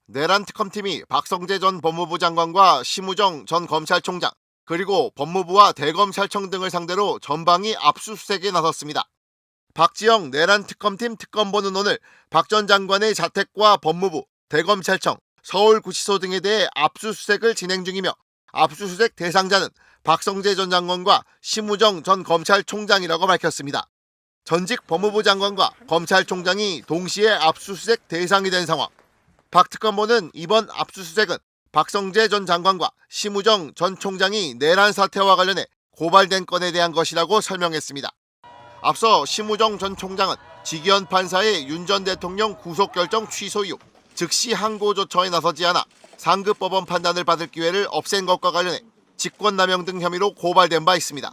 내란 특검팀이 박성재 전 법무부 장관과 심우정 전 검찰총장 그리고 법무부와 대검찰청 등을 상대로 전방위 압수수색에 나섰습니다. 박지영 내란 특검팀 특검본은 오늘 박 전 장관의 자택과 법무부, 대검찰청, 서울구치소 등에 대해 압수수색을 진행 중이며 압수수색 대상자는 박성재 전 장관과 심우정 전 검찰총장이라고 밝혔습니다. 전직 법무부 장관과 검찰총장이 동시에 압수수색 대상이 된 상황. 박 특검본은 이번 압수수색은 박성재 전 장관과 심우정 전 총장이 내란 사태와 관련해 고발된 건에 대한 것이라고 설명했습니다. 앞서 심우정 전 총장은 지기현 판사의 윤 전 대통령 구속결정 취소 이후 즉시 항고 조처에 나서지 않아 상급 법원 판단을 받을 기회를 없앤 것과 관련해 직권남용 등 혐의로 고발된 바 있습니다.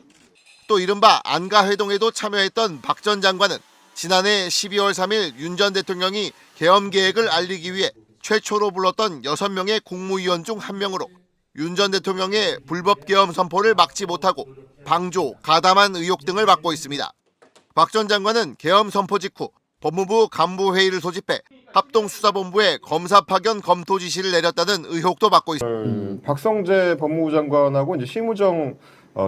또 이른바 안가회동에도 참여했던 박 전 장관은 지난해 12월 3일 윤 전 대통령이 계엄 계획을 알리기 위해 최초로 불렀던 6명의 국무위원 중 한 명으로 윤 전 대통령의 불법 계엄 선포를 막지 못하고 방조, 가담한 의혹 등을 받고 있습니다. 박 전 장관은 계엄 선포 직후 법무부 간부회의를 소집해 합동수사본부에 검사 파견 검토 지시를 내렸다는 의혹도 받고 있습니다. 박성재 법무부 장관하고 이제 심우정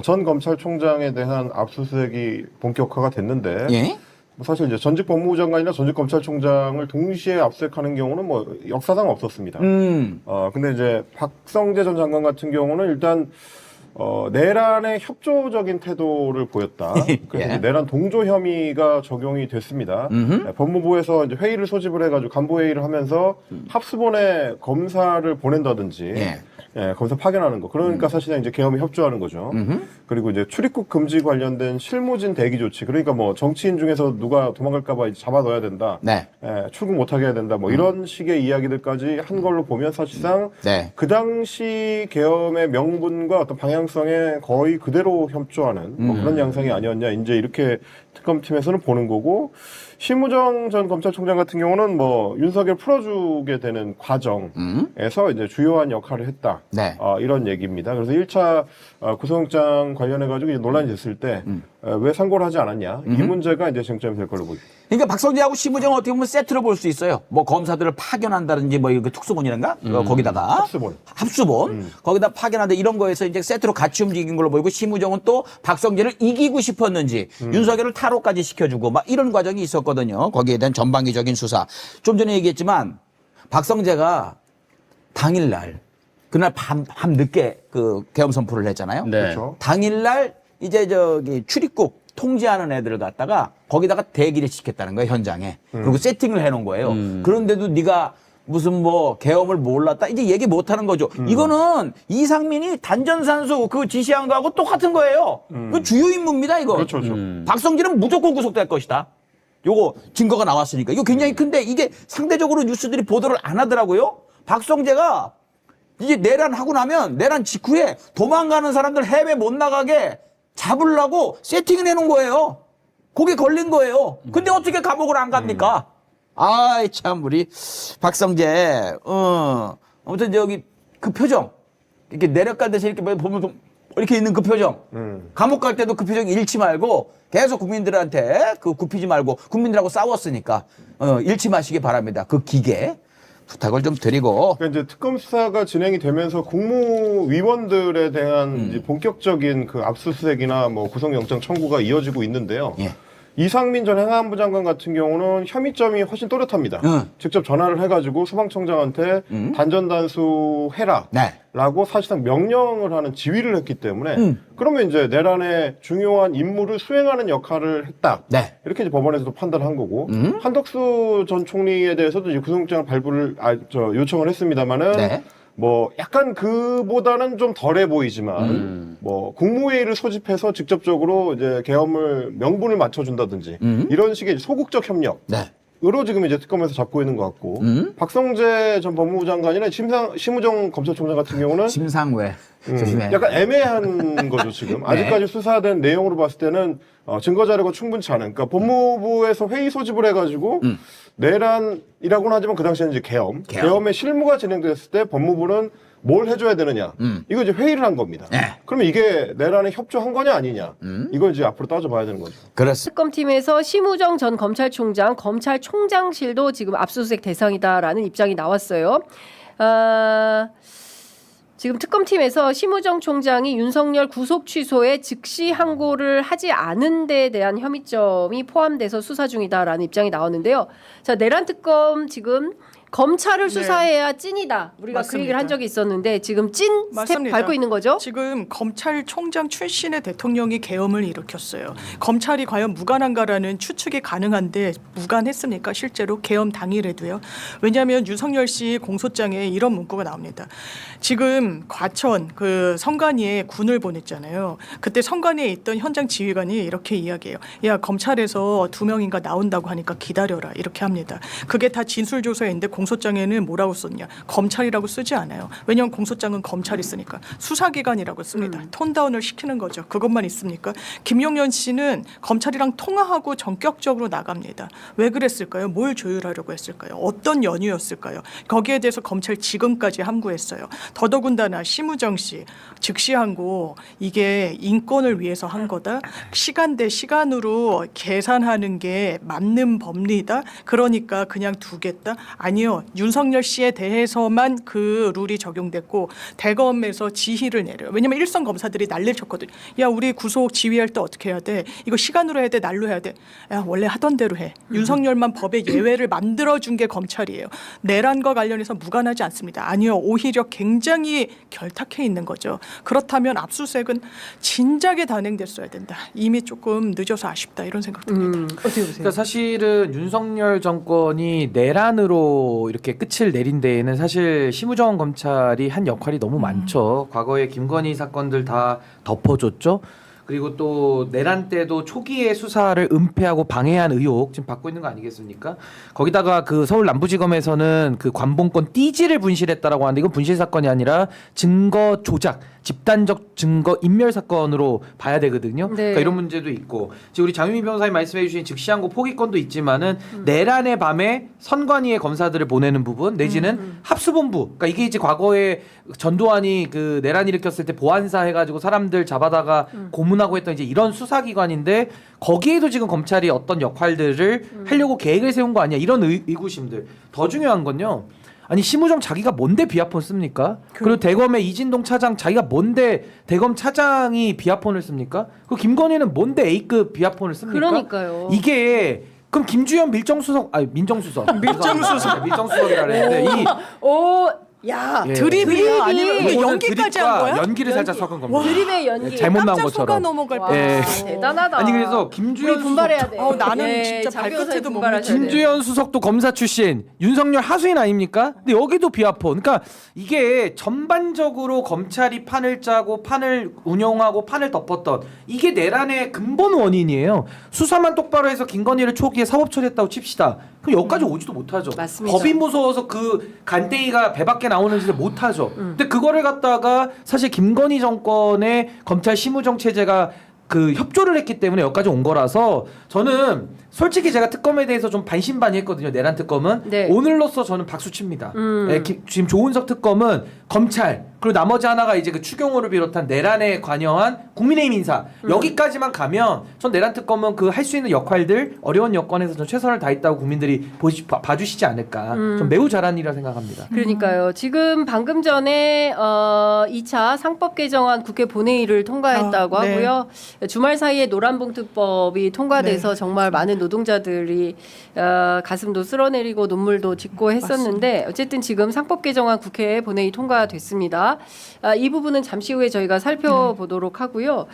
전 검찰총장에 대한 압수수색이 본격화가 됐는데 예? 뭐 사실 이제 전직 법무부 장관이나 전직 검찰총장을 동시에 압수수색하는 경우는 뭐 역사상 없었습니다. 근데 이제 박성재 전 장관 같은 경우는 일단 내란에 협조적인 태도를 보였다. 그래서 예. 내란 동조 혐의가 적용이 됐습니다. 법무부에서 이제 회의를 소집을 해가지고 간부 회의를 하면서 합수본에 검사를 보낸다든지, 예. 검사 파견하는 거. 그러니까 사실상 이제 계엄에 협조하는 거죠. 그리고 이제 출입국 금지 관련된 실무진 대기 조치. 그러니까 뭐 정치인 중에서 누가 도망갈까봐 이제 잡아 넣어야 된다. 네. 출국 못하게 해야 된다. 뭐 이런 식의 이야기들까지 한 걸로 보면 사실상 네. 그 당시 계엄의 명분과 어떤 방향성에 거의 그대로 협조하는 뭐 그런 양상이 아니었냐. 이제 이렇게 특검팀에서는 보는 거고, 심우정 전 검찰총장 같은 경우는 뭐 윤석열 풀어주게 되는 과정에서 이제 주요한 역할을 했다. 네. 이런 얘기입니다. 그래서 1차 구속영장 관련해가지고 이제 논란이 됐을 때 왜 상고를 하지 않았냐. 이 문제가 이제 쟁점이 될 걸로 보입니다. 그러니까 박성재하고 심우정은 어떻게 보면 세트로 볼 수 있어요. 뭐 검사들을 파견한다든지 뭐 이렇게 특수본이란가? 거기다가 합수본. 거기다 파견한다 이런 거에서 이제 세트로 같이 움직인 걸로 보이고, 심우정은 또 박성재를 이기고 싶었는지 윤석열을 탈옥까지 시켜주고 막 이런 과정이 있었거든요. 거기에 대한 전방위적인 수사. 좀 전에 얘기했지만 박성재가 당일날 그날 밤 늦게 그 계엄 선포를 했잖아요. 네. 그렇죠. 당일날 이제 저기 출입국 통제하는 애들을 갖다가 거기다가 대기를 시켰다는 거예요, 현장에. 그리고 세팅을 해놓은 거예요. 그런데도 네가 무슨 뭐 계엄을 몰랐다 이제 얘기 못하는 거죠. 이거는 이상민이 단전산수 그 지시한 거하고 똑같은 거예요. 그 주요 임무입니다, 이거. 그렇죠. 박성진은 무조건 구속될 것이다. 요거 증거가 나왔으니까. 이거 굉장히 큰데 이게 상대적으로 뉴스들이 보도를 안 하더라고요. 박성재가 이제 내란하고 나면 내란 직후에 도망가는 사람들 해외 못 나가게 잡으려고 세팅을 해놓은 거예요. 거기에 걸린 거예요. 근데 어떻게 감옥을 안 갑니까? 아이, 참, 우리 박성재, 아무튼 저기 그 표정. 이렇게 내려갈 때서 이렇게 보면 좀 이렇게 있는 그 표정. 감옥 갈 때도 그 표정 잃지 말고 계속 국민들한테 그 굽히지 말고 국민들하고 싸웠으니까 잃지 마시기 바랍니다. 그 기계. 부탁을 좀 드리고. 그러니까 이제 특검 수사가 진행이 되면서 국무위원들에 대한 이제 본격적인 그 압수수색이나 뭐 구속영장 청구가 이어지고 있는데요. 예. 이상민 전 행안부 장관 같은 경우는 혐의점이 훨씬 또렷합니다. 직접 전화를 해가지고 소방청장한테 단전단수해라. 네. 라고 사실상 명령을 하는 지휘를 했기 때문에 그러면 이제 내란의 중요한 임무를 수행하는 역할을 했다. 네. 이렇게 이제 법원에서도 판단한 거고 한덕수 전 총리에 대해서도 이제 구속영장 발부를 요청을 했습니다만은 네. 뭐 약간 그보다는 좀 덜해 보이지만 뭐 국무회의를 소집해서 직접적으로 이제 계엄을 명분을 맞춰준다든지 이런 식의 소극적 협력. 네. 으로 지금 이제 특검에서 잡고 있는 것 같고 박성재 전 법무부 장관이나 심우정 검찰총장 같은 경우는 심상외. 조심해. 약간 애매한 거죠 지금. 아직까지 수사된 내용으로 봤을 때는 증거 자료가 충분치 않은. 그러니까 법무부에서 회의 소집을 해가지고 내란이라고는 하지만 그 당시에는 이제 계엄의 실무가 진행됐을 때 법무부는 뭘 해줘야 되느냐. 이거 이제 회의를 한 겁니다. 네. 그러면 이게 내란에 협조한 거냐 아니냐. 이걸 이제 앞으로 따져봐야 되는 거죠. 그렇습니다. 특검팀에서 심우정 전 검찰총장, 검찰총장실도 지금 압수수색 대상이다라는 입장이 나왔어요. 지금 특검팀에서 심우정 총장이 윤석열 구속 취소에 즉시 항고를 하지 않은 데에 대한 혐의점이 포함돼서 수사 중이다라는 입장이 나왔는데요. 자, 내란 특검 지금 검찰을 수사해야 찐이다. 우리가 그 얘기를 한 적이 있었는데 지금 찐 스텝 맞습니다. 밟고 있는 거죠? 지금 검찰총장 출신의 대통령이 계엄을 일으켰어요. 검찰이 과연 무관한가라는 추측이 가능한데 무관했습니까? 실제로 계엄 당일에도요. 왜냐하면 윤석열 씨 공소장에 이런 문구가 나옵니다. 지금 과천 그 성관이에 군을 보냈잖아요. 그때 성관이에 있던 현장 지휘관이 이렇게 이야기해요. 야, 검찰에서 2명인가 나온다고 하니까 기다려라. 이렇게 합니다. 그게 다 진술조서인데 공소장에는 뭐라고 썼냐? 검찰이라고 쓰지 않아요. 왜냐하면 공소장은 검찰이 쓰니까. 수사기관이라고 씁니다. 톤다운을 시키는 거죠. 그것만 있습니까? 김용현 씨는 검찰이랑 통화하고 전격적으로 나갑니다. 왜 그랬을까요? 뭘 조율하려고 했을까요? 어떤 연유였을까요? 거기에 대해서 검찰 지금까지 함구했어요. 더더군다나 심우정 씨 즉시 항고 이게 인권을 위해서 한 거다. 시간 대 시간으로 계산하는 게 맞는 법리다. 그러니까 그냥 두겠다. 아니요. 윤석열 씨에 대해서만 그 룰이 적용됐고 대검에서 지휘를 내려요. 왜냐하면 일선 검사들이 난리를 쳤거든요. 야, 우리 구속 지휘할 때 어떻게 해야 돼? 이거 시간으로 해야 돼? 날로 해야 돼? 야, 원래 하던 대로 해. 윤석열만 법에 예외를 만들어준 게 검찰이에요. 내란과 관련해서 무관하지 않습니다. 아니요. 오히려 굉장히 결탁해 있는 거죠. 그렇다면 압수수색은 진작에 단행됐어야 된다. 이미 조금 늦어서 아쉽다. 이런 생각 듭니다. 어떻게 보세요? 그러니까 사실은 윤석열 정권이 내란으로 이렇게 끝을 내린 데에는 사실 심우정 검찰이 한 역할이 너무 많죠. 과거에 김건희 사건들 다 덮어줬죠. 그리고 또 내란 때도 초기에 수사를 은폐하고 방해한 의혹 지금 받고 있는 거 아니겠습니까? 거기다가 그 서울 남부지검에서는 그 관봉권 띠지를 분실했다라고 하는데 이건 분실 사건이 아니라 증거 조작, 집단적 증거 인멸 사건으로 봐야 되거든요. 네. 그러니까 이런 문제도 있고 지금 우리 장유미 변호사님 말씀해주신 즉시항고 포기권도 있지만은 내란의 밤에 선관위의 검사들을 보내는 부분 내지는 합수본부. 그러니까 이게 이제 과거에 전두환이 그 내란 일으켰을 때 보안사 해가지고 사람들 잡아다가 고문하고 했던 이제 이런 수사기관인데 거기에도 지금 검찰이 어떤 역할들을 하려고 계획을 세운 거 아니야 이런 의구심들. 더 중요한 건요. 아니 심우정 자기가 뭔데 비아폰 씁니까? 그리고 대검의 이진동 차장 자기가 뭔데 대검 차장이 비아폰을 씁니까? 그 김건희는 뭔데 A급 비아폰을 씁니까? 그러니까요. 이게 그럼 김주현 밀정수석 아니 민정수석 밀정수석이라 그랬는데 이 오, 야, 예. 드립이야? 아니면 이거는 연기까지 한 거야? 연기를 살짝 섞은 겁니다. 드립의 연기. 잘못 나온 깜짝 속아 것처럼. 넘어갈 와, 예. 대단하다. 아니 그래서 우리 김주현 분발해야 돼. 나는 예, 진짜 장 발끝에도 변호사님 못 분발하셔야 돼요. 김주현 수석도 검사 출신, 윤석열 하수인 아닙니까? 근데 여기도 비아폰. 그러니까 이게 전반적으로 검찰이 판을 짜고 판을 운영하고 판을 덮었던 이게 내란의 근본 원인이에요. 수사만 똑바로 해서 김건희를 초기에 사법 처리했다고 칩시다. 그럼 여기까지 오지도 못하죠. 맞습니다. 법이 무서워서 그 간땡이가 배 밖에 나오는 짓을 못하죠. 근데 그거를 갖다가 사실 김건희 정권의 검찰 심우정 체제가 그 협조를 했기 때문에 여기까지 온 거라서 저는 솔직히 제가 특검에 대해서 좀 반신반의했거든요. 내란 특검은 네. 오늘로써 저는 박수 칩니다. 지금 조은석 특검은 검찰 그리고 나머지 하나가 이제 그 추경호를 비롯한 내란에 관여한 국민의힘 인사 여기까지만 가면 전 내란 특검은 그 할 수 있는 역할들 어려운 여건에서 전 최선을 다했다고 국민들이 봐주시지 않을까. 좀 매우 잘한 일이라 생각합니다. 그러니까요. 지금 방금 전에 2차 상법 개정안 국회 본회의를 통과했다고 네. 하고요. 주말 사이에 노란봉투법이 통과돼서 네. 정말 많은 노동자들이 가슴도 쓸어내리고 눈물도 짓고 했었는데 어쨌든 지금 상법 개정안 국회 본회의 통과됐습니다. 이 부분은 잠시 후에 저희가 살펴보도록 하고요.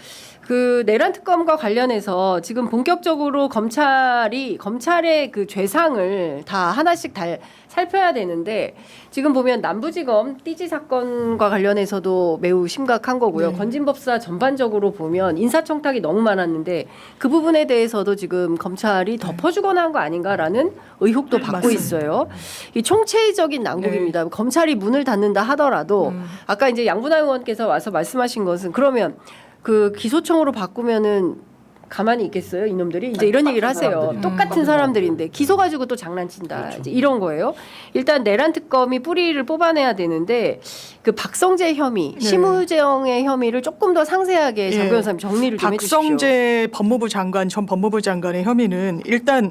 그 내란 특검과 관련해서 지금 본격적으로 검찰의 그 죄상을 다 하나씩 다 살펴야 되는데 지금 보면 남부지검 띠지 사건과 관련해서도 매우 심각한 거고요. 건진법사 전반적으로 보면 인사청탁이 너무 많았는데 그 부분에 대해서도 지금 검찰이 덮어주거나 한 거 아닌가라는 의혹도 받고 맞습니다. 있어요. 이 총체적인 난국입니다. 검찰이 문을 닫는다 하더라도 아까 이제 양분하 의원께서 와서 말씀하신 것은 그러면 그 기소청으로 바꾸면은 가만히 있겠어요, 이놈들이? 이제 이런 얘기를 하세요. 똑같은 사람들인데 기소 가지고 또 장난친다. 그렇죠. 이제 이런 거예요. 일단 내란 특검이 뿌리를 뽑아내야 되는데 그 박성재 혐의, 심우정의 혐의를 조금 더 상세하게 장 변호사님 정리를 좀 해주십시오. 박성재 법무부 장관, 전 법무부 장관의 혐의는 일단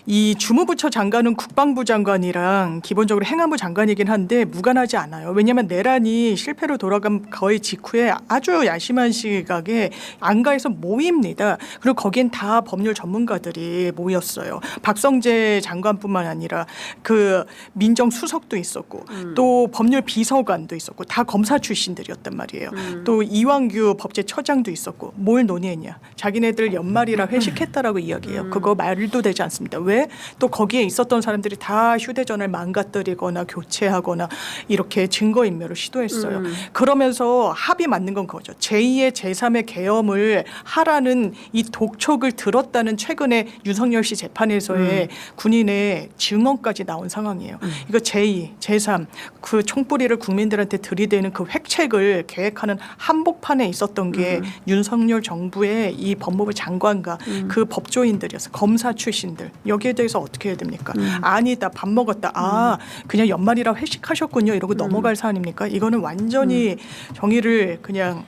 이 주무부처 장관은 국방부 장관이랑 기본적으로 행안부 장관이긴 한데 무관하지 않아요. 왜냐하면 내란이 실패로 돌아간 거의 직후에 아주 야심한 시각에 안가에서 모입니다. 그리고 거긴 다 법률 전문가들이 모였어요. 박성재 장관뿐만 아니라 그 민정수석도 있었고 또 법률 비서관도 있었고 다 검사 출신들이었단 말이에요. 또 이왕규 법제처장도 있었고 뭘 논의했냐. 자기네들 연말이라 회식했다라고 이야기해요. 그거 말도 되지 않습니다. 왜? 또 거기에 있었던 사람들이 다 휴대전화를 망가뜨리거나 교체하거나 이렇게 증거인멸을 시도했어요. 그러면서 합의 맞는 건 그거죠. 제2의 제3의 계엄을 하라는 이 독촉을 들었다는 최근에 윤석열 씨 재판에서의 군인의 증언까지 나온 상황이에요. 이거 제2, 제3 그 총뿌리를 국민들한테 들이대는 그 획책을 계획하는 한복판에 있었던 게 윤석열 정부의 이 법무부 장관과 그 법조인들이었어요. 검사 출신들. 여기에 대해서 어떻게 해야 됩니까? 아니다. 밥 먹었다. 아 그냥 연말이라 회식하셨군요. 이러고 넘어갈 사안입니까? 이거는 완전히 정의를 그냥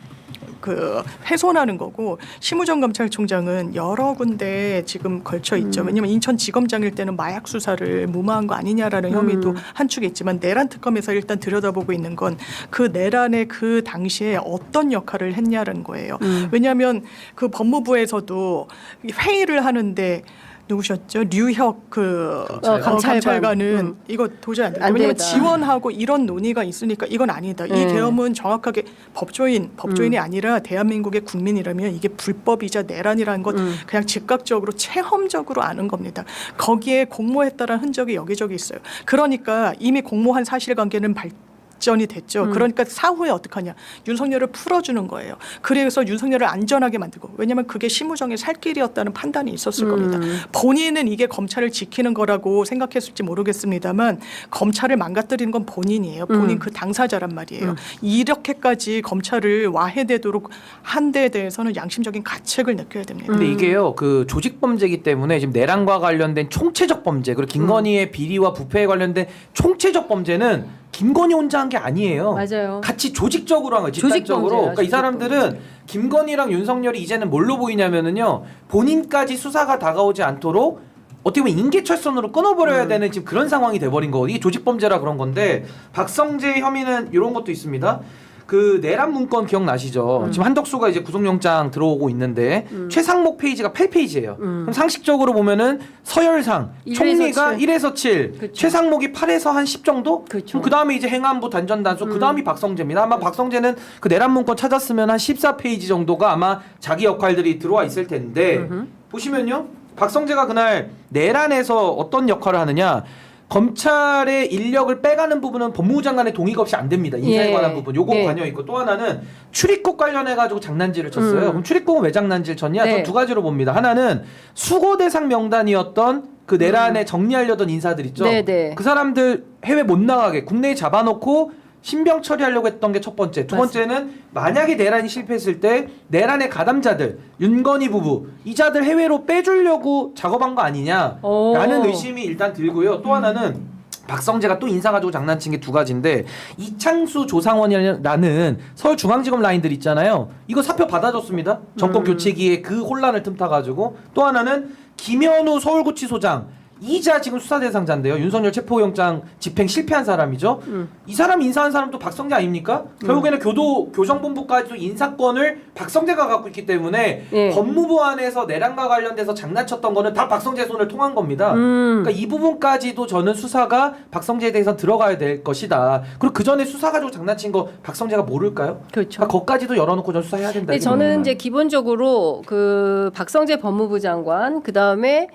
그 훼손하는 거고 심우정 검찰총장은 여러 군데 지금 걸쳐 있죠. 왜냐하면 인천지검장일 때는 마약 수사를 무마한 거 아니냐라는 혐의도 한 축에 있지만 내란 특검에서 일단 들여다보고 있는 건 그 내란의 그 당시에 어떤 역할을 했냐라는 거예요. 왜냐하면 그 법무부에서도 회의를 하는데 누구셨죠? 류혁 그 감찰관은 이거 도저히 안 돼요. 안 왜냐하면 되겠다. 지원하고 이런 논의가 있으니까 이건 아니다. 이 계엄은 정확하게 법조인이 아니라 대한민국의 국민이라면 이게 불법이자 내란이라는 것 그냥 즉각적으로 체험적으로 아는 겁니다. 거기에 공모했다라는 흔적이 여기저기 있어요. 그러니까 이미 공모한 사실관계는 발전이 됐죠. 그러니까 사후에 어떡하냐. 윤석열을 풀어주는 거예요. 그래서 윤석열을 안전하게 만들고 왜냐하면 그게 심우정의 살 길이었다는 판단이 있었을 겁니다. 본인은 이게 검찰을 지키는 거라고 생각했을지 모르겠습니다만 검찰을 망가뜨리는 건 본인이에요. 본인 그 당사자란 말이에요. 이렇게까지 검찰을 와해되도록 한 데에 대해서는 양심적인 가책을 느껴야 됩니다. 근데 이게요, 그 조직 범죄이기 때문에 지금 내란과 관련된 총체적 범죄 그리고 김건희의 비리와 부패에 관련된 총체적 범죄는 김건희 혼자 한 게 아니에요. 맞아요. 같이 조직적으로 한 거예요. 집단적으로. 범죄야, 그러니까 이 조직 사람들은 김건희랑 윤석열이 이제는 뭘로 보이냐면은요, 본인까지 수사가 다가오지 않도록 어떻게 보면 인계철선으로 끊어버려야 되는 지금 그런 상황이 돼버린 거. 이게 조직범죄라 그런 건데 박성재 혐의는 이런 것도 있습니다. 그 내란 문건 기억나시죠? 지금 한덕수가 이제 구속영장 들어오고 있는데 최상목 페이지가 8페이지예요. 그럼 상식적으로 보면은 서열상 1에서 총리가 7. 1에서 7, 그쵸. 최상목이 8에서 한 10 정도? 그쵸. 그 다음에 이제 행안부 단전단속, 그 다음이 박성재입니다. 아마 박성재는 그 내란 문건 찾았으면 한 14페이지 정도가 아마 자기 역할들이 들어와 있을 텐데 보시면요, 박성재가 그날 내란에서 어떤 역할을 하느냐? 검찰의 인력을 빼가는 부분은 법무부 장관의 동의가 없이 안 됩니다. 인사에 관한 부분 요거 관여 있고 또 하나는 출입국 관련해 가지고 장난질을 쳤어요. 그럼 출입국은 왜 장난질 쳤냐? 전 두 가지로 봅니다. 하나는 수고 대상 명단이었던 그 내란에 정리하려던 인사들 있죠. 네네. 그 사람들 해외 못 나가게 국내에 잡아놓고 신병 처리하려고 했던 게 첫 번째. 두 번째는 만약에 내란이 실패했을 때 내란의 가담자들 윤건희 부부 이자들 해외로 빼주려고 작업한 거 아니냐라는 의심이 일단 들고요. 또 하나는 박성재가 또 인사 가지고 장난친 게 두 가지인데 이창수 조상원이라는 서울중앙지검 라인들 있잖아요. 이거 사표 받아줬습니다. 정권 교체기에 그 혼란을 틈타 가지고 또 하나는 김현우 서울구치소장 이자 지금 수사 대상자인데요. 윤석열 체포영장 집행 실패한 사람이죠. 이 사람 인사한 사람도 박성재 아닙니까? 결국에는 교정본부까지도 인사권을 박성재가 갖고 있기 때문에 예. 법무부 안에서 내란과 관련돼서 장난쳤던 거는 다 박성재 손을 통한 겁니다. 그러니까 이 부분까지도 저는 수사가 박성재에 대해서 들어가야 될 것이다. 그리고 그 전에 수사 가지고 장난친 거 박성재가 모를까요? 그렇죠. 그러니까 거기까지도 열어놓고 전 수사해야 된다. 근데 저는 이제 기본적으로 그 박성재 법무부 장관 그 다음에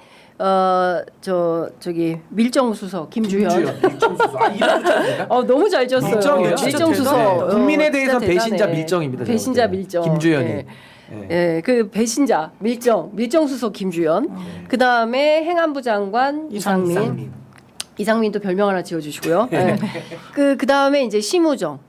저기 밀정수석 김주현. 밀정수석. 아, 이름 붙였습니까? 너무 잘 졌어요. 밀정이에요? 밀정수석. 대단해요. 국민에 대해서 진짜 배신자 대단해. 밀정입니다. 제가 배신자 볼 때는. 밀정. 김주현이. 예. 예, 그 배신자 밀정수석 김주현. 그 다음에 행안부 장관 이상민. 이상민도 별명 하나 지어주시고요. 예. 그 다음에 이제 심우정.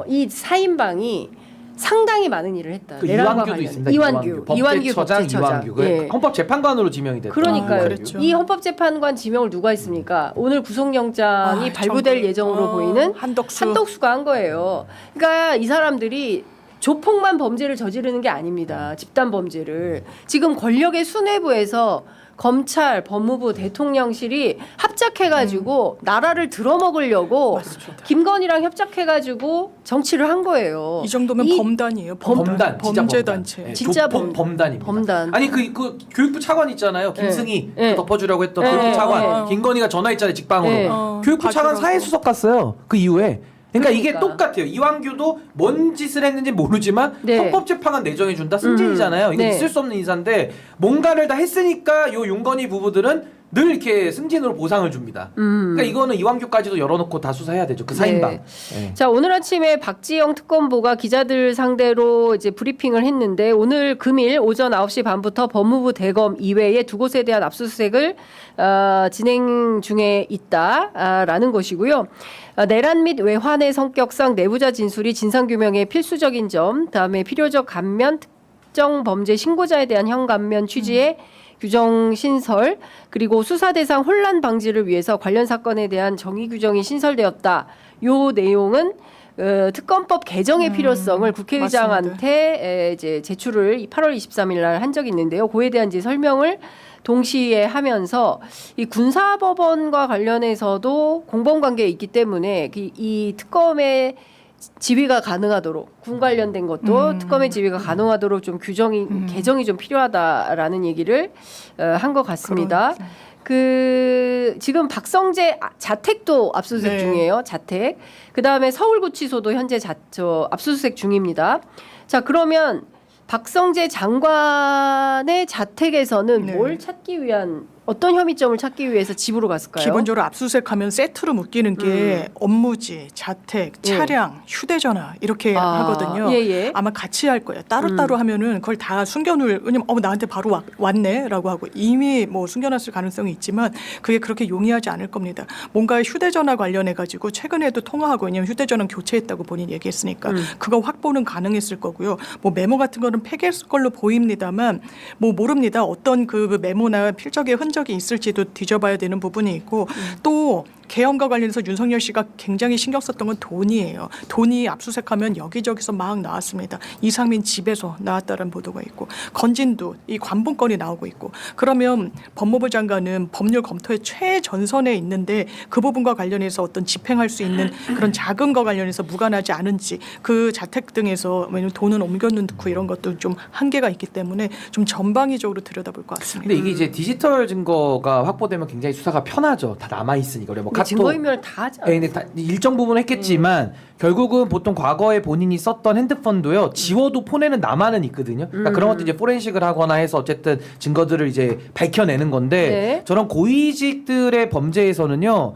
이 4인방이 상당히 많은 일을 했다. 그 내란과 이완규도 관련. 있습니다. 이완규 법제처장 이완규. 그 예. 헌법재판관으로 지명이 됐다. 그러니까요. 그랬죠. 이 헌법재판관 지명을 누가 했습니까? 오늘 구속영장이 발부될 예정으로 보이는 한덕수가 한 거예요. 그러니까 이 사람들이 조폭만 범죄를 저지르는 게 아닙니다. 집단 범죄를. 지금 권력의 수뇌부에서 검찰, 법무부, 대통령실이 합작해가지고 나라를 들어먹으려고 김건희랑 협작해가지고 정치를 한 거예요. 이 정도면 범단이에요. 범단, 진짜 범죄단체. 범단. 진짜 범단입니다. 범단. 아니 그 교육부 차관 있잖아요. 김승희 예. 덮어주려고 했던 예. 교육부 차관. 예. 김건희가 전화했잖아요. 직방으로. 예. 교육부 차관 봐주라고. 사회수석 갔어요. 그 이후에. 그러니까 이게 그러니까. 똑같아요. 이완규도 뭔 짓을 했는지 모르지만 네. 헌법재판관 내정해준다. 승진이잖아요. 이거 네. 있을 수 없는 인사인데 뭔가를 다 했으니까 요 윤건희 부부들은 늘 이렇게 승진으로 보상을 줍니다. 그러니까 이거는 이완규까지도 열어놓고 다 수사해야 되죠. 그 4인방. 네. 자, 오늘 아침에 박지영 특검보가 기자들 상대로 이제 브리핑을 했는데 오늘 금일 오전 9시 반부터 법무부 대검 이외에 두 곳에 대한 압수수색을 진행 중에 있다라는 것이고요. 내란 및 외환의 성격상 내부자 진술이 진상규명에 필수적인 점, 다음에 필요적 감면, 특정 범죄 신고자에 대한 현감면 취지의 규정 신설, 그리고 수사 대상 혼란 방지를 위해서 관련 사건에 대한 정의 규정이 신설되었다. 요 내용은 특검법 개정의 필요성을 국회의장한테 이제 제출을 8월 23일 날 한 적이 있는데요. 그에 대한 이제 설명을 동시에 하면서 이 군사법원과 관련해서도 공범관계에 있기 때문에 이 특검의 지위가 가능하도록 군 관련된 것도 특검의 지위가 가능하도록 좀 개정이 좀 필요하다라는 얘기를 한 것 같습니다. 그 지금 박성재 자택도 압수수색 네. 중이에요. 자택. 그 다음에 서울구치소도 현재 압수수색 중입니다. 자, 그러면 박성재 장관의 자택에서는 네. 뭘 찾기 위한 어떤 혐의점을 찾기 위해서 집으로 갔을까요? 기본적으로 압수수색하면 세트로 묶이는 게 업무지, 자택, 차량, 휴대전화 이렇게 하거든요. 예. 아마 같이 할 거예요. 따로따로 하면은 그걸 다 숨겨놓을, 왜냐면 나한테 바로 왔네라고 하고 이미 뭐 숨겨놨을 가능성이 있지만 그게 그렇게 용이하지 않을 겁니다. 뭔가 휴대전화 관련해가지고 최근에도 통화하고, 왜냐면 휴대전화 교체했다고 본인이 얘기했으니까 그거 확보는 가능했을 거고요. 뭐 메모 같은 거는 폐기했을 걸로 보입니다만 뭐 모릅니다. 어떤 그 메모나 필적의 흔적이 있을지도 뒤져봐야 되는 부분이 있고 또 계엄과 관련해서 윤석열 씨가 굉장히 신경 썼던 건 돈이에요. 돈이 압수수색하면 여기저기서 막 나왔습니다. 이상민 집에서 나왔다는 보도가 있고 건진도 이 관본건이 나오고 있고, 그러면 법무부 장관은 법률 검토의 최전선에 있는데 그 부분과 관련해서 어떤 집행할 수 있는 그런 자금과 관련해서 무관하지 않은지, 그 자택 등에서 왜냐면 돈은 옮겨놓고 이런 것도 좀 한계가 있기 때문에 좀 전방위적으로 들여다볼 것 같습니다. 근데 이게 이제 디지털 증거가 확보되면 굉장히 수사가 편하죠. 다 남아 있으니까. 뭐 카톡, 증거인멸 다 하지 않아요? 근데 다 일정 부분 했겠지만 결국은 보통 과거에 본인이 썼던 핸드폰도요, 지워도 폰에는 남아는 있거든요. 그러니까 그런 것도 이제 포렌식을 하거나 해서 어쨌든 증거들을 이제 밝혀내는 건데 네. 저런 고위직들의 범죄에서는요,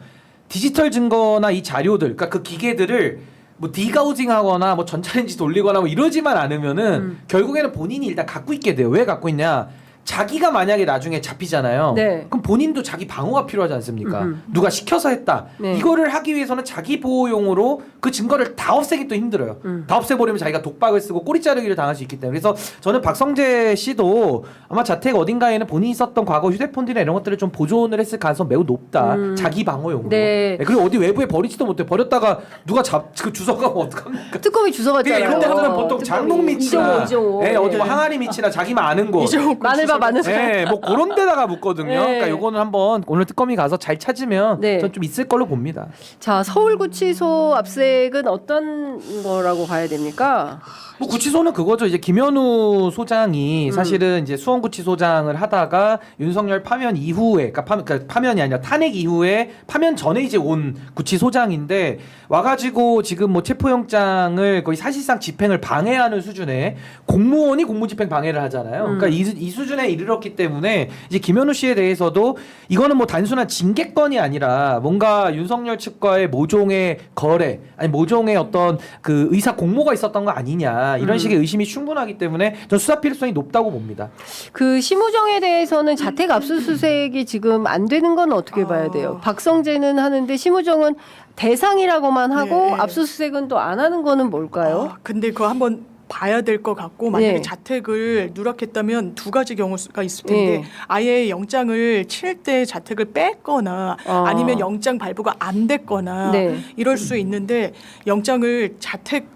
디지털 증거나 이 자료들, 그러니까 그 기계들을 뭐 디가우징하거나 뭐 전자레인지 돌리거나 뭐 이러지만 않으면은 결국에는 본인이 일단 갖고 있게 돼요. 왜 갖고 있냐? 자기가 만약에 나중에 잡히잖아요. 네. 그럼 본인도 자기 방어가 필요하지 않습니까? 누가 시켜서 했다. 네. 이거를 하기 위해서는 자기 보호용으로 그 증거를 다 없애기 또 힘들어요. 다 없애버리면 자기가 독박을 쓰고 꼬리 자르기를 당할 수 있기 때문에. 그래서 저는 박성재 씨도 아마 자택 어딘가에는 본인이 썼던 과거 휴대폰들이나 이런 것들을 좀 보존을 했을 가능성이 매우 높다. 자기 방어용으로. 네. 그리고 어디 외부에 버리지도 못해. 버렸다가 누가 그 주워가면 어떡합니까? 특검이 주워갔잖아요. 이런 데 가면 보통 장롱 밑이나 이정호. 어디 뭐 항아리 밑이나 자기만 아는 곳. 이정호 마늘방 나이가 많은 사람. 네, 뭐 그런 데다가 묻거든요. 네. 그러니까 요거는 한번 오늘 특검이 가서 잘 찾으면 네. 전 좀 있을 걸로 봅니다. 자, 서울구치소 압수수색은 어떤 거라고 봐야 됩니까? 뭐 구치소는 그거죠. 이제 김현우 소장이 사실은 이제 수원구치소장을 하다가 윤석열 파면 이후에, 그러니까 파면이 아니라 탄핵 이후에 파면 전에 이제 온 구치소장인데 와가지고 지금 뭐 체포영장을 거의 사실상 집행을 방해하는 수준의 공무원이 공무집행 방해를 하잖아요. 그러니까 이 수준에 이르렀기 때문에 이제 김현우 씨에 대해서도 이거는 뭐 단순한 징계건이 아니라 뭔가 윤석열 측과의 모종의 거래, 아니 모종의 어떤 그 의사 공모가 있었던 거 아니냐. 이런 식의 의심이 충분하기 때문에 전 수사 필요성이 높다고 봅니다. 그 심우정에 대해서는 자택 압수수색이 지금 안 되는 건 어떻게 봐야 돼요? 박성재는 하는데 심우정은 대상이라고만 하고 네. 압수수색은 또 안 하는 거는 뭘까요? 근데 그거 한번 봐야 될 것 같고 만약에 네. 자택을 누락했다면 두 가지 경우가 있을 텐데 네. 아예 영장을 칠 때 자택을 뺐거나 아니면 영장 발부가 안 됐거나 네. 이럴 수 있는데 영장을 자택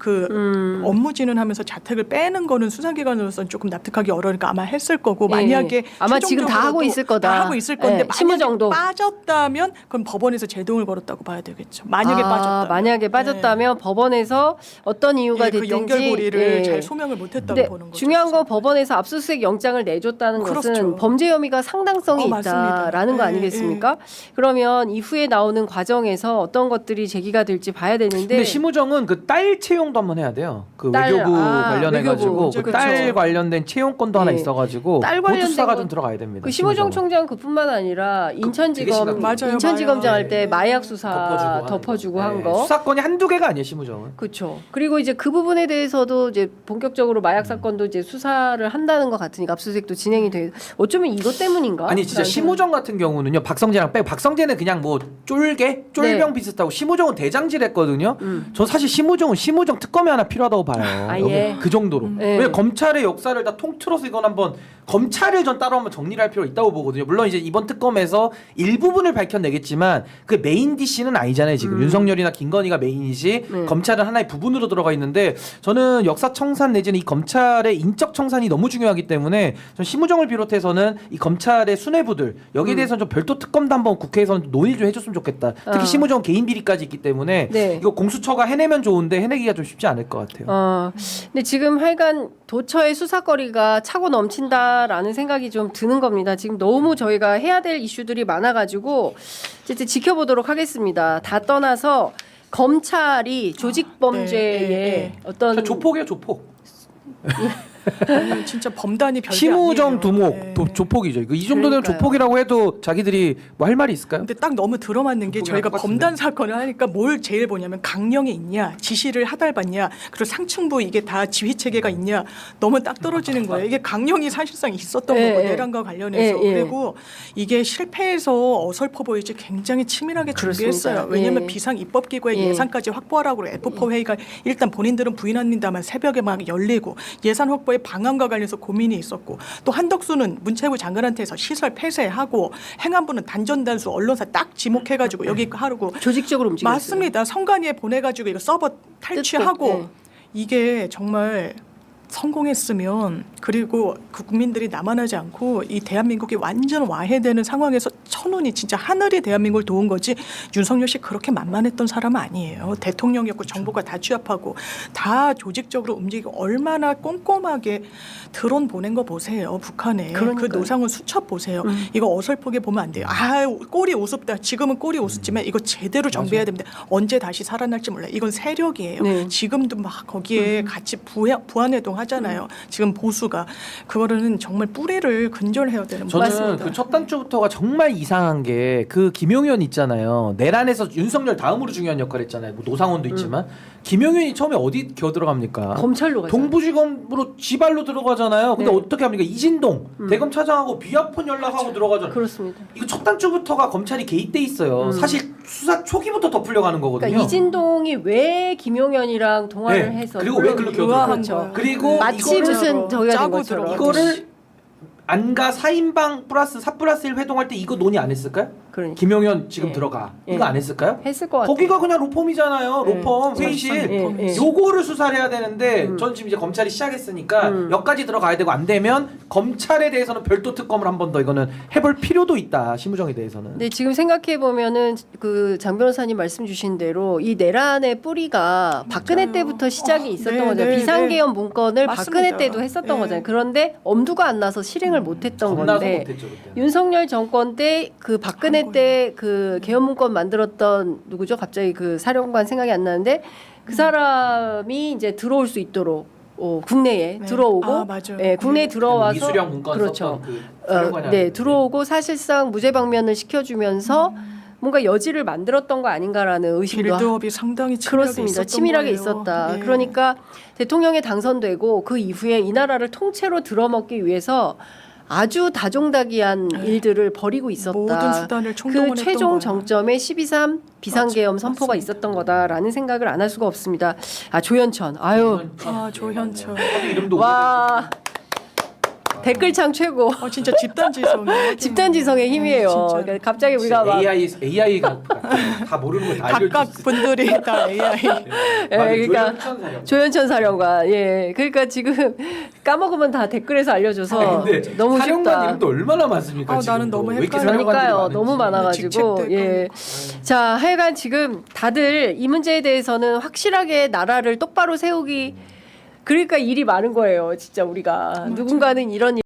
업무 진행하면서 자택을 빼는 거는 수사기관으로서는 조금 납득하기 어려우니까 아마 했을 거고 네. 만약에 아마 지금 다 하고 최종적으로도 있을 거다. 다 하고 있을 건데 네. 만약에 심우정도. 빠졌다면 그럼 법원에서 제동을 걸었다고 봐야 되겠죠. 만약에 빠졌다면. 만약에 빠졌다면 법원에서 어떤 이유가 예, 그 됐든지 연결고리를 예. 잘 소명을 못했다고 근데 보는 거죠. 중요한 건 법원에서 압수수색 영장을 내줬다는 것은 그렇죠. 범죄 혐의가 상당성이 맞습니다. 있다라는 거 예, 아니겠습니까? 그러면 이후에 나오는 과정에서 어떤 것들이 제기가 될지 봐야 되는데 근데 심우정은 그 딸 채용도 한번 해야 돼요. 그 딸, 외교부 외교부. 관련해 가지고 그 딸 그렇죠. 관련된 채용권도 하나 예. 있어 가지고 딸 그것도 관련된 수사가 건 좀 들어가야 됩니다. 그 심우정 심우정은. 총장 그뿐만 아니라 되게 인천지검 심각해요. 맞아요, 인천지검장 맞아요. 할 때 네. 마약 수사 하는 덮어주고 거. 한 네. 거. 수사건이 한두 개가 아니에요, 심우정은. 그렇죠. 그리고 이제 그 부분에 대해서도 이제 본격적으로 마약 사건도 이제 수사를 한다는 것 같으니까 압수수색도 진행이 돼. 어쩌면 이것 때문인가? 아니 진짜 라는 심우정 같은 경우는요. 박성재랑 빼고 박성재는 그냥 뭐 쫄병 비슷하고 심우정은 대장질했거든요. 전 사실 심우정 특검이 하나 필요하다고 봐요. 아예. 여기 그 정도로. 네. 왜 검찰의 역사를 다 통틀어서 이건 한번 검찰을 전 따로 한번 정리를 할 필요가 있다고 보거든요. 물론 이제 이번 특검에서 일부분을 밝혀내겠지만 그 메인 DC는 아니잖아요. 지금 윤석열이나 김건희가 메인이지 네. 검찰은 하나의 부분으로 들어가 있는데 저는 역사 청산 내지는 이 검찰의 인적 청산이 너무 중요하기 때문에 전 심우정을 비롯해서는 이 검찰의 수뇌부들 여기에 대해서는 좀 별도 특검도 한번 국회에서는 논의 좀 해줬으면 좋겠다. 특히 심우정 개인 비리까지 있기 때문에 네. 이거 공수처가 해내면 좋은데 해내기가 좀 쉽지 않을 것 같아요. 근데 지금 하여간 도처의 수사거리가 차고 넘친다라는 생각이 좀 드는 겁니다. 지금 너무 저희가 해야 될 이슈들이 많아가지고 어쨌든 지켜보도록 하겠습니다. 다 떠나서 검찰이 조직범죄의 네. 어떤 저 조폭이에요, 조폭. 아니, 진짜 범단이 별게 심우정 아니에요. 두목 네. 조폭이죠. 이거 이 정도 되면 그러니까요. 조폭이라고 해도 자기들이 뭐 할 말이 있을까요? 근데 딱 너무 들어맞는 게 조폭이랑 저희가 똑같은데. 범단 사건을 하니까 뭘 제일 보냐면 강령이 있냐, 지시를 하달받냐, 그리고 상층부 이게 다 지휘 체계가 있냐, 너무 딱 떨어지는 거예요. 이게 강령이 사실상 있었던 예, 거고 예. 내란과 관련해서 예, 예. 그리고 이게 실패해서 어설퍼 보이지 굉장히 치밀하게 그렇습니다. 준비했어요. 왜냐하면 예. 비상 입법기구의 예. 예산까지 확보하라고 F4 회의가 일단 본인들은 부인합니다만 새벽에 막 열리고 예산 확보의 방안과 관련해서 고민이 있었고 또 한덕수는 문체부 장관한테서 시설 폐쇄하고 행안부는 단전단수 언론사 딱 지목해가지고 여기 하고 조직적으로 움직였어요. 맞습니다. 성관위에 보내가지고 이거 서버 탈취하고 뜯고, 네. 이게 정말 성공했으면 그리고 그 국민들이 남아나지 않고 이 대한민국이 완전 와해되는 상황에서 천운이 진짜 하늘이 대한민국을 도운 거지 윤석열 씨 그렇게 만만했던 사람은 아니에요. 대통령이었고 정부가 다 취합하고 다 조직적으로 움직이고 얼마나 꼼꼼하게 드론 보낸 거 보세요. 북한에 그 그러니까요. 노상훈 수첩 보세요. 이거 어설프게 보면 안 돼요. 아 꼴이 우습다. 지금은 꼴이 우습지만 이거 제대로 정비해야 됩니다. 언제 다시 살아날지 몰라요. 이건 세력이에요. 네. 지금도 막 거기에 같이 부안해동 하잖아요. 지금 보수가 그거는 정말 뿌리를 근절해야 되는 저는 맞습니다. 그 첫 단추부터가 정말 이상한 게 그 김용현 있잖아요. 내란에서 윤석열 다음으로 중요한 역할 했잖아요. 뭐 노상원도 있지만 김용현이 처음에 어디 기어 들어갑니까? 검찰로 가죠. 동부지검으로 지발로 들어가잖아요. 근데 네. 어떻게 합니까? 이진동 대검 차장하고 비아폰 연락하고 들어가잖아요. 그렇습니다. 이거 첫 단추부터가 검찰이 개입돼 있어요. 사실 수사 초기부터 덮으려고 하는 거거든요. 그러니까 이진동이 왜 김용현이랑 통화를 네. 해서 그리고 왜 그렇게 의아한 그렇죠. 거예요. 그리고 마치 이거를 무슨 저기가 된 짜고 것처럼 들어가듯이. 이거를 안가 4인방 플러스 4+1 회동할 때 이거 논의 안 했을까요? 그러니까 김용현 지금 예. 들어가. 예. 이거 안 했을까요? 했을 것 같아요. 거기가 그냥 로펌이잖아요. 로펌 예. 회의실. 예. 요거를 수사를 해야 되는데 전 지금 이제 검찰이 시작했으니까 여기까지 들어가야 되고 안 되면 검찰에 대해서는 별도 특검을 한 번 더 이거는 해볼 필요도 있다. 심우정에 대해서는. 네, 지금 생각해 보면은 그 장 변호사님 말씀 주신 대로 이 내란의 뿌리가 박근혜 때부터 시작이 있었던 네, 거잖아요. 네, 비상계엄 문건을 맞습니다. 박근혜 때도 했었던 네. 거잖아요. 그런데 엄두가 안 나서 실행을 못 했던 겁나서 건데 못했죠 그때. 윤석열 정권 때 그 박근혜 때 그 계엄 문건 만들었던 누구죠? 갑자기 그 사령관 생각이 안 나는데 그 사람이 이제 들어올 수 있도록 국내에 네. 들어오고 아, 맞아요. 예, 국내에 들어와서 이수령 문건 그렇죠. 썼던 그 사령관이 네, 아니었는데. 들어오고 사실상 무죄 방면을 시켜주면서 뭔가 여지를 만들었던 거 아닌가라는 의심도 빌드업이 상당히 치밀하게 그렇습니다. 있었던 치밀하게 거예요. 있었다. 예. 그러니까 대통령에 당선되고 그 이후에 이 나라를 통째로 들어먹기 위해서 아주 다종다기한 일들을 벌이고 있었다. 모든 수단을 그 총동원했던 최종 거야. 정점에 12.3 비상계엄 맞아, 선포가 맞습니다. 있었던 거다라는 생각을 안 할 수가 없습니다. 아 조현천, 아유 아, 조현천. 이름도 와 댓글창 최고. 진짜 집단지성이에요. 집단지성의 힘이에요. 진짜로. 그러니까 갑자기 우리가 막 AI가 다 모르는 걸 다 알려줄 각각 수 있어요. 분들이 다 AI. 예, 그러니까 조현천 사령. 조현천 사령관. 예. 그러니까 지금 까먹으면 다 댓글에서 알려줘서 근데 너무 사령관 쉽다. 이름도 얼마나 많습니까? 아, 지금도. 나는 너무 왜 이렇게 헷갈려. 사령관들이 그러니까요. 많은지. 너무 많아가지고. 직책도 예. 자, 하여간 지금 다들 이 문제에 대해서는 확실하게 나라를 똑바로 세우기 그러니까 일이 많은 거예요. 진짜 우리가 누군가는 이런